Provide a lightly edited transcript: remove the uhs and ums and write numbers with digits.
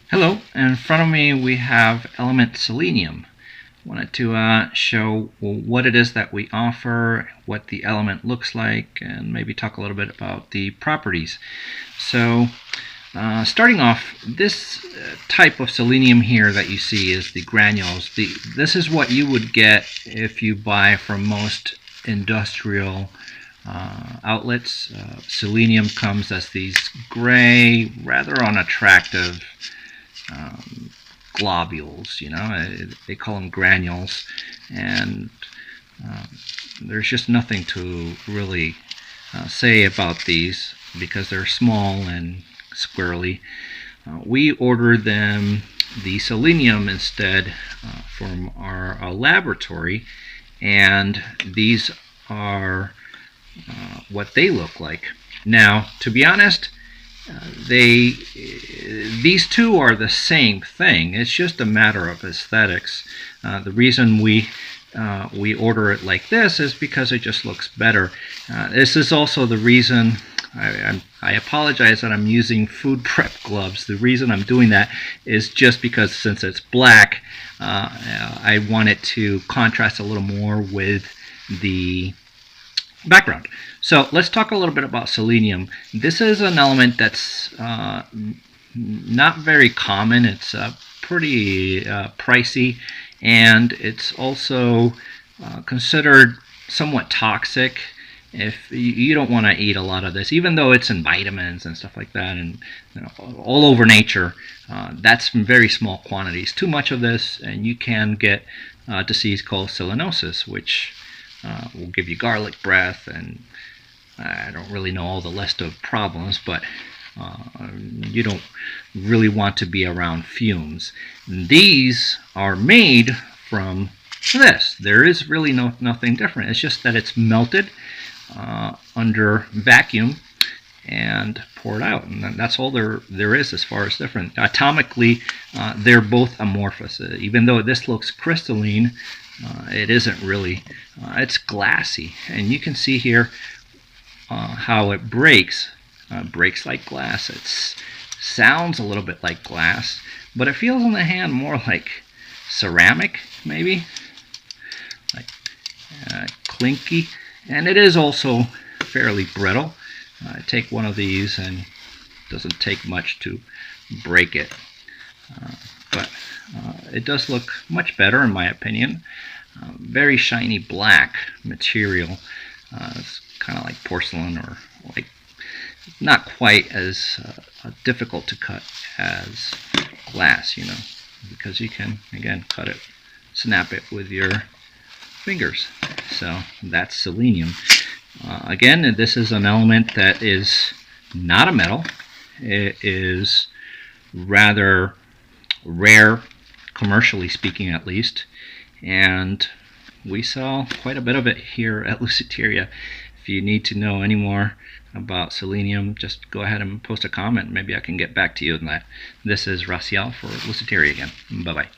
Hello, in front of me we have element selenium. Wanted to show what it is that we offer, what the element looks like, and maybe talk a little bit about the properties. So starting off, this type of selenium here that you see is the granules. This is what you would get if you buy from most industrial outlets. Selenium comes as these gray, rather unattractive globules, they call them granules, and there's just nothing to really say about these because they're small and squirrely. We order them the selenium instead from our laboratory, and these are what they look like. Now, to be honest, these two are the same thing. It's just a matter of aesthetics. The reason we order it like this is because it just looks better. This is also the reason I apologize that I'm using food prep gloves. The reason I'm doing that is just because since it's black, I want it to contrast a little more with the background. So let's talk a little bit about selenium. This is an element that's not very common. It's pretty pricey, and it's also considered somewhat toxic. If you don't want to eat a lot of this, even though it's in vitamins and stuff like that, and all over nature, that's in very small quantities. Too much of this, and you can get a disease called selenosis, which will give you garlic breath, and I don't really know all the list of problems, but you don't really want to be around fumes. And these are made from this. There is really nothing different. It's just that it's melted under vacuum and poured out, and that's all there is as far as different. Atomically, they're both amorphous. Even though this looks crystalline, it isn't really. It's glassy, and you can see here how it breaks. Breaks like glass. It sounds a little bit like glass, but it feels in the hand more like ceramic, maybe, like clinky, and it is also fairly brittle. Take one of these, and it doesn't take much to break it. But it does look much better in my opinion. Very shiny black material. It's kind of like porcelain, or like not quite as difficult to cut as glass, because you can again cut it, snap it with your fingers. So that's selenium. Again, this is an element that is not a metal. It is rather rare, commercially speaking at least, and we sell quite a bit of it here at Luciteria. If you need to know any more about selenium, just go ahead and post a comment. Maybe I can get back to you on that. This is Raciel for Luciteria again. Bye-bye.